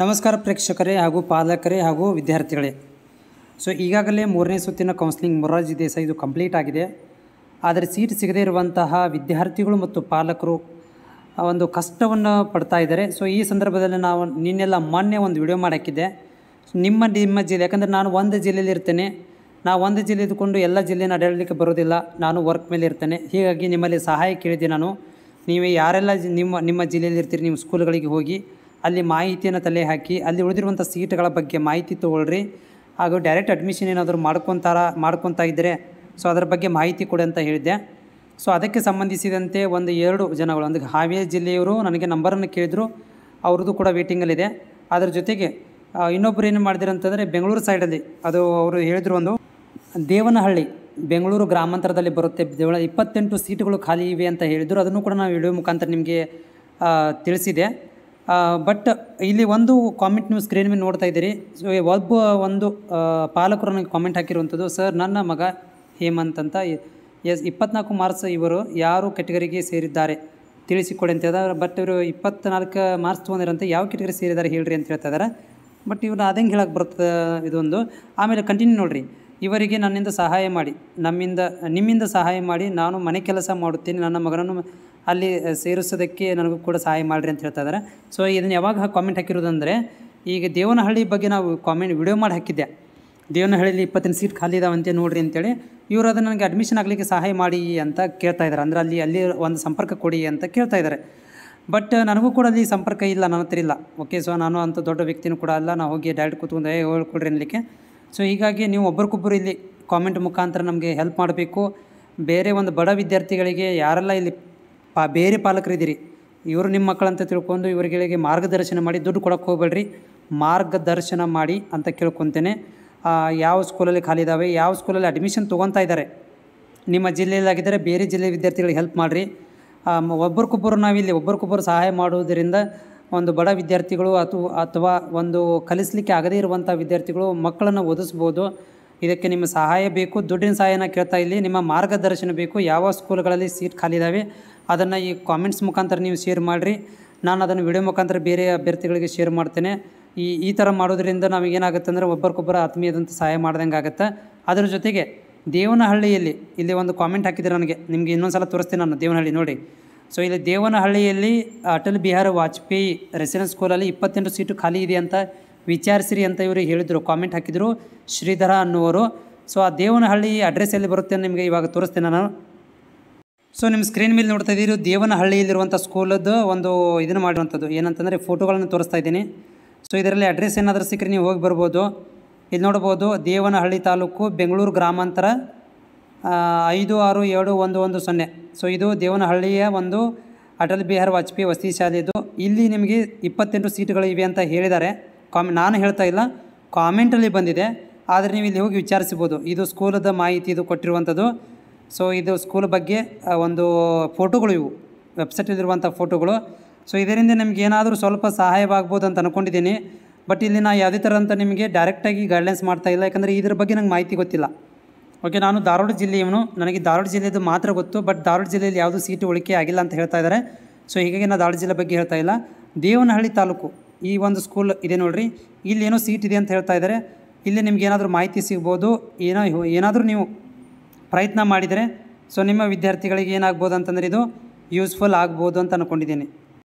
ನಮಸ್ಕಾರ ಪ್ರೇಕ್ಷಕರೇ ಹಾಗೂ ಪಾಲಕರೇ ಹಾಗೂ ವಿದ್ಯಾರ್ಥಿಗಳೇ. ಈಗಾಗಲೇ 3ನೇ ಸುತ್ತಿನ ಕೌನ್ಸಿಲಿಂಗ್ ಮೊರಾರ್ಜಿ ದೇಸಾಯಿ ಇದು ಕಂಪ್ಲೀಟ್ ಆಗಿದೆ. ಆದರೆ ಸೀಟ್ ಸಿಗದೇ ಇರುವಂತಹ ವಿದ್ಯಾರ್ಥಿಗಳು ಮತ್ತು ಪಾಲಕರು ಒಂದು ಕಷ್ಟವನ್ನು ಪಡ್ತಾ ಇದ್ದಾರೆ. ಈ ಸಂದರ್ಭದಲ್ಲಿ ನಾವು ಮೊನ್ನೆ ಒಂದು ವಿಡಿಯೋ ಮಾಡಾಕಿದ್ದೆ. ನಿಮ್ಮ ಜಿಲ್ಲೆ, ಯಾಕಂದರೆ ನಾನು ಒಂದು ಜಿಲ್ಲೆಯಲ್ಲಿ ಇರ್ತೇನೆ, ನಾವು ಒಂದು ಜಿಲ್ಲೆ ಇದ್ದುಕೊಂಡು ಎಲ್ಲ ಜಿಲ್ಲೆನ ಅಡ್ಡಾಡಲಿಕ್ಕೆ ಬರೋದಿಲ್ಲ, ನಾನು ವರ್ಕ್ ಮೇಲೆ ಇರ್ತೇನೆ. ಹೀಗಾಗಿ ನಿಮ್ಮಲ್ಲಿ ಸಹಾಯ ಕೇಳಿದ್ದೆ ನಾನು. ನೀವು ಯಾರೆಲ್ಲ ನಿಮ್ಮ ಜಿಲ್ಲೆಯಲ್ಲಿ ಇರ್ತೀರಿ, ನಿಮ್ಮ ಸ್ಕೂಲ್ಗಳಿಗೆ ಹೋಗಿ ಅಲ್ಲಿ ಮಾಹಿತಿಯನ್ನು ತಲೆ ಹಾಕಿ ಅಲ್ಲಿ ಉಳಿದಿರುವಂಥ ಸೀಟ್ಗಳ ಬಗ್ಗೆ ಮಾಹಿತಿ ತೊಗೊಳ್ರಿ. ಹಾಗೂ ಡೈರೆಕ್ಟ್ ಅಡ್ಮಿಷನ್ ಏನಾದರೂ ಮಾಡ್ಕೊತಾ ಇದ್ದರೆ ಅದರ ಬಗ್ಗೆ ಮಾಹಿತಿ ಕೊಡಿ ಅಂತ ಹೇಳಿದ್ದೆ. ಅದಕ್ಕೆ ಸಂಬಂಧಿಸಿದಂತೆ ಒಂದು 2 ಜನಗಳು, ಒಂದು ಹಾವೇರಿ ಜಿಲ್ಲೆಯವರು ನನಗೆ ನಂಬರನ್ನು ಕೇಳಿದರು, ಅವ್ರದ್ದು ಕೂಡ ವೇಟಿಂಗಲ್ಲಿದೆ. ಅದರ ಜೊತೆಗೆ ಇನ್ನೊಬ್ಬರು ಏನು ಮಾಡಿದಿರಂತಂದರೆ ಬೆಂಗಳೂರು ಸೈಡಲ್ಲಿ, ಅದು ಅವರು ಹೇಳಿದರು, ಒಂದು ದೇವನಹಳ್ಳಿ ಬೆಂಗಳೂರು ಗ್ರಾಮಾಂತರದಲ್ಲಿ ಬರುತ್ತೆ, 28 ಸೀಟುಗಳು ಖಾಲಿ ಇವೆ ಅಂತ ಹೇಳಿದರು. ಅದನ್ನು ಕೂಡ ನಾನು ವಿಡಿಯೋ ಮುಖಾಂತರ ನಿಮಗೆ ತಿಳಿಸಿದೆ. ಬಟ್ ಇಲ್ಲಿ ಒಂದು ಕಾಮೆಂಟ್ ನೀವು ಸ್ಕ್ರೀನ್ ಮೇಲೆ ನೋಡ್ತಾ ಇದ್ದೀರಿ. ಒಂದು ಪಾಲಕರು ನನಗೆ ಕಾಮೆಂಟ್ ಹಾಕಿರುವಂಥದ್ದು, ಸರ್ ನನ್ನ ಮಗ ಹೇಮಂತ್ ಅಂತ 24 ಮಾರ್ಕ್ಸ್ ಇವರು ಯಾರು ಕೆಟಗರಿಗೆ ಸೇರಿದ್ದಾರೆ ತಿಳಿಸಿಕೊಡಿ ಅಂತ ಹೇಳಿದಾರೆ. ಬಟ್ ಇವರು 24 ಮಾರ್ಕ್ಸ್ ತೊಗೊಂಡಿರಂತೆ ಯಾವ ಕೆಟಗರಿ ಸೇರಿದ್ದಾರೆ ಹೇಳ್ರಿ ಅಂತ ಹೇಳ್ತಾ ಇದ್ದಾರೆ. ಬಟ್ ಇವ್ರು ಅದಂಗೆ ಹೇಳಕ್ಕೆ ಬರ್ತದೆ ಇದೊಂದು. ಆಮೇಲೆ ಕಂಟಿನ್ಯೂ ನೋಡಿರಿ, ಇವರಿಗೆ ನನ್ನಿಂದ ಸಹಾಯ ಮಾಡಿ, ನಿಮ್ಮಿಂದ ಸಹಾಯ ಮಾಡಿ, ನಾನು ಮನೆ ಕೆಲಸ ಮಾಡುತ್ತೇನೆ, ನನ್ನ ಮಗನನ್ನು ಅಲ್ಲಿ ಸೇರಿಸೋದಕ್ಕೆ ನನಗೂ ಕೂಡ ಸಹಾಯ ಮಾಡಿರಿ ಅಂತ ಹೇಳ್ತಾ ಇದ್ದಾರೆ. ಇದನ್ನು ಯಾವಾಗ ಕಾಮೆಂಟ್ ಹಾಕಿರೋದಂದರೆ, ಈಗ ದೇವನಹಳ್ಳಿ ಬಗ್ಗೆ ನಾವು ವಿಡಿಯೋ ಮಾಡಿ ಹಾಕಿದ್ದೆ. ದೇವನಹಳ್ಳಿಯಲ್ಲಿ 28 ಸೀಟ್ ಖಾಲಿ ಇದಾವಂತೆ ನೋಡಿರಿ ಅಂತೇಳಿ. ಇವರು ಅದನ್ನು ನನಗೆ ಅಡ್ಮಿಷನ್ ಆಗಲಿಕ್ಕೆ ಸಹಾಯ ಮಾಡಿ ಅಂತ ಕೇಳ್ತಾ ಇದ್ದಾರೆ. ಅಂದರೆ ಅಲ್ಲಿ ಒಂದು ಸಂಪರ್ಕ ಕೊಡಿ ಅಂತ ಕೇಳ್ತಾ ಇದ್ದಾರೆ. ಬಟ್ ನನಗೂ ಕೂಡ ಅಲ್ಲಿ ಸಂಪರ್ಕ ಇಲ್ಲ, ನನ್ನ ಹತ್ರ ಇಲ್ಲ. ಓಕೆ, ನಾನು ಅಂಥ ದೊಡ್ಡ ವ್ಯಕ್ತಿನೂ ಕೂಡ ಅಲ್ಲ, ನಾವು ಹೋಗಿ ಡೈರೆಕ್ಟ್ ಕೂತ್ಕೊಂಡು ಹೇಳ್ಕೊಡ್ರಿ ಅನ್ನಲಿಕ್ಕೆ. ಹೀಗಾಗಿ ನೀವು ಒಬ್ಬರಿಗೊಬ್ಬರು ಇಲ್ಲಿ ಕಾಮೆಂಟ್ ಮುಖಾಂತರ ನಮಗೆ ಹೆಲ್ಪ್ ಮಾಡಬೇಕು. ಬೇರೆ ಒಂದು ಬಡ ವಿದ್ಯಾರ್ಥಿಗಳಿಗೆ ಯಾರೆಲ್ಲ ಇಲ್ಲಿ ಬೇರೆ ಪಾಲಕರಿದ್ದೀರಿ, ಇವರು ನಿಮ್ಮ ಮಕ್ಕಳಂತ ತಿಳ್ಕೊಂಡು ಇವರಿಗೆ ಮಾರ್ಗದರ್ಶನ ಮಾಡಿ, ದುಡ್ಡು ಕೊಡೋಕ್ಕೆ ಹೋಗಬೇಡ್ರಿ, ಮಾರ್ಗದರ್ಶನ ಮಾಡಿ ಅಂತ ಕೇಳ್ಕೊತೇನೆ. ಯಾವ ಸ್ಕೂಲಲ್ಲಿ ಖಾಲಿ ಇದ್ದಾವೆ, ಯಾವ ಸ್ಕೂಲಲ್ಲಿ ಅಡ್ಮಿಷನ್ ತೊಗೊತಾ ಇದ್ದಾರೆ, ನಿಮ್ಮ ಜಿಲ್ಲೆಯಲ್ಲಾಗಿದ್ದರೆ ಬೇರೆ ಜಿಲ್ಲೆ ವಿದ್ಯಾರ್ಥಿಗಳಿಗೆ ಹೆಲ್ಪ್ ಮಾಡಿರಿ. ಒಬ್ಬರಿಗೊಬ್ಬರು ಸಹಾಯ ಮಾಡುವುದರಿಂದ ಒಂದು ಬಡ ವಿದ್ಯಾರ್ಥಿಗಳು ಅಥವಾ ಒಂದು ಕಲಿಸಲಿಕ್ಕೆ ಆಗದೇ ಇರುವಂಥ ವಿದ್ಯಾರ್ಥಿಗಳು ಮಕ್ಕಳನ್ನು ಓದಿಸ್ಬೋದು. ಇದಕ್ಕೆ ನಿಮ್ಮ ಸಹಾಯ ಬೇಕು, ದುಡ್ಡಿನ ಸಹಾಯನ ಕೇಳ್ತಾ ಇಲ್ಲಿ, ನಿಮ್ಮ ಮಾರ್ಗದರ್ಶನ ಬೇಕು. ಯಾವ ಸ್ಕೂಲ್ಗಳಲ್ಲಿ ಸೀಟ್ ಖಾಲಿ ಇದ್ದಾವೆ ಅದನ್ನು ಈ ಕಾಮೆಂಟ್ಸ್ ಮುಖಾಂತರ ನೀವು ಶೇರ್ ಮಾಡಿರಿ. ನಾನು ಅದನ್ನು ವಿಡಿಯೋ ಮುಖಾಂತರ ಬೇರೆ ಅಭ್ಯರ್ಥಿಗಳಿಗೆ ಶೇರ್ ಮಾಡ್ತೇನೆ. ಈ ಥರ ಮಾಡೋದ್ರಿಂದ ನಮಗೇನಾಗುತ್ತೆ ಅಂದರೆ ಒಬ್ಬರಿಗೊಬ್ಬರು ಆತ್ಮೀಯದಂತ ಸಹಾಯ ಮಾಡ್ದಂಗೆ ಆಗುತ್ತೆ. ಅದರ ಜೊತೆಗೆ ದೇವನಹಳ್ಳಿಯಲ್ಲಿ ಇಲ್ಲಿ ಒಂದು ಕಾಮೆಂಟ್ ಹಾಕಿದರೆ ನನಗೆ, ನಿಮಗೆ ಇನ್ನೊಂದು ಸಲ ತೋರಿಸ್ತೀನಿ ನಾನು. ದೇವನಹಳ್ಳಿ ನೋಡಿ, ಇಲ್ಲಿ ದೇವನಹಳ್ಳಿಯಲ್ಲಿ ಅಟಲ್ ಬಿಹಾರಿ ವಾಜಪೇಯಿ ರೆಸಿಡೆನ್ಸ್ ಸ್ಕೂಲಲ್ಲಿ 28 ಸೀಟು ಖಾಲಿ ಇದೆ ಅಂತ ವಿಚಾರಿಸಿರಿ ಅಂತ ಇವರು ಹೇಳಿದರು, ಕಾಮೆಂಟ್ ಹಾಕಿದರು ಶ್ರೀಧರ ಅನ್ನುವರು. ಆ ದೇವನಹಳ್ಳಿ ಅಡ್ರೆಸ್ ಎಲ್ಲಿ ಬರುತ್ತೆ ನಿಮಗೆ ಇವಾಗ ತೋರಿಸ್ತೇನೆ ನಾನು. ನಿಮ್ಮ ಸ್ಕ್ರೀನ್ ಮೇಲೆ ನೋಡ್ತಾ ಇದ್ದೀರಿ, ದೇವನಹಳ್ಳಿಯಲ್ಲಿರುವಂಥ ಸ್ಕೂಲದ್ದು ಒಂದು ಇದನ್ನು ಮಾಡಿರುವಂಥದ್ದು ಏನಂತಂದರೆ ಫೋಟೋಗಳನ್ನು ತೋರಿಸ್ತಾ ಇದ್ದೀನಿ. ಇದರಲ್ಲಿ ಅಡ್ರೆಸ್ ಏನಾದರೂ ಸಿಕ್ಕರೆ ನೀವು ಹೋಗಿ ಬರ್ಬೋದು. ಇಲ್ಲಿ ನೋಡ್ಬೋದು, ದೇವನಹಳ್ಳಿ ತಾಲೂಕು, ಬೆಂಗಳೂರು ಗ್ರಾಮಾಂತರ 567110. ಇದು ದೇವನಹಳ್ಳಿಯ ಒಂದು ಅಟಲ್ ಬಿಹಾರಿ ವಾಜಪೇಯಿ ವಸತಿ ಶಾಲೆದು. ಇಲ್ಲಿ ನಿಮಗೆ 28 ಸೀಟುಗಳು ಇವೆ ಅಂತ ಹೇಳಿದ್ದಾರೆ. ನಾನು ಹೇಳ್ತಾ ಇಲ್ಲ, ಕಾಮೆಂಟಲ್ಲಿ ಬಂದಿದೆ. ಆದರೆ ನೀವು ಇಲ್ಲಿ ಹೋಗಿ ವಿಚಾರಿಸ್ಬೋದು. ಇದು ಸ್ಕೂಲದ ಮಾಹಿತಿ ಇದು ಕೊಟ್ಟಿರುವಂಥದ್ದು. ಇದು ಸ್ಕೂಲ್ ಬಗ್ಗೆ ಒಂದು ಫೋಟೋಗಳು, ಇವು ವೆಬ್ಸೈಟಲ್ಲಿರುವಂಥ ಫೋಟೋಗಳು. ಇದರಿಂದ ನಿಮ್ಗೆ ಏನಾದರೂ ಸ್ವಲ್ಪ ಸಹಾಯವಾಗ್ಬೋದು ಅಂತ ಅಂದ್ಕೊಂಡಿದ್ದೀನಿ. ಬಟ್ ಇಲ್ಲಿ ನಾನು ಯಾವುದೇ ಥರ ಅಂತ ನಿಮಗೆ ಡೈರೆಕ್ಟಾಗಿ ಗೈಡ್ಲೈನ್ಸ್ ಮಾಡ್ತಾಯಿಲ್ಲ, ಯಾಕಂದರೆ ಇದ್ರ ಬಗ್ಗೆ ನಂಗೆ ಮಾಹಿತಿ ಗೊತ್ತಿಲ್ಲ. ಓಕೆ, ನಾನು ಧಾರವಾಡ ಜಿಲ್ಲೆಯವನು, ನನಗೆ ಧಾರವಾಡ ಜಿಲ್ಲೆದು ಮಾತ್ರ ಗೊತ್ತು. ಬಟ್ ಧಾರವಾಡ ಜಿಲ್ಲೆಯಲ್ಲಿ ಯಾವುದೂ ಸೀಟು ಉಳಿಕೆ ಆಗಿಲ್ಲ ಅಂತ ಹೇಳ್ತಾ ಇದ್ದಾರೆ. ಹೀಗಾಗಿ ನಾನು ಧಾರವಾಡ ಜಿಲ್ಲೆ ಬಗ್ಗೆ ಹೇಳ್ತಾ ಇಲ್ಲ. ದೇವನಹಳ್ಳಿ ತಾಲೂಕು ಈ ಒಂದು ಸ್ಕೂಲ್ ಇದೆ ನೋಡಿರಿ, ಇಲ್ಲಿ ಏನೋ ಸೀಟ್ ಇದೆ ಅಂತ ಹೇಳ್ತಾ ಇದ್ದಾರೆ. ಇಲ್ಲಿ ನಿಮ್ಗೆ ಏನಾದರೂ ಮಾಹಿತಿ ಸಿಗ್ಬೋದು. ಏನಾದರೂ ನೀವು ಪ್ರಯತ್ನ ಮಾಡಿದರೆ ನಿಮ್ಮ ವಿದ್ಯಾರ್ಥಿಗಳಿಗೆ ಏನಾಗ್ಬೋದು ಅಂತಂದರೆ ಇದು ಯೂಸ್ಫುಲ್ ಆಗ್ಬೋದು ಅಂತ ಅಂದ್ಕೊಂಡಿದ್ದೀನಿ.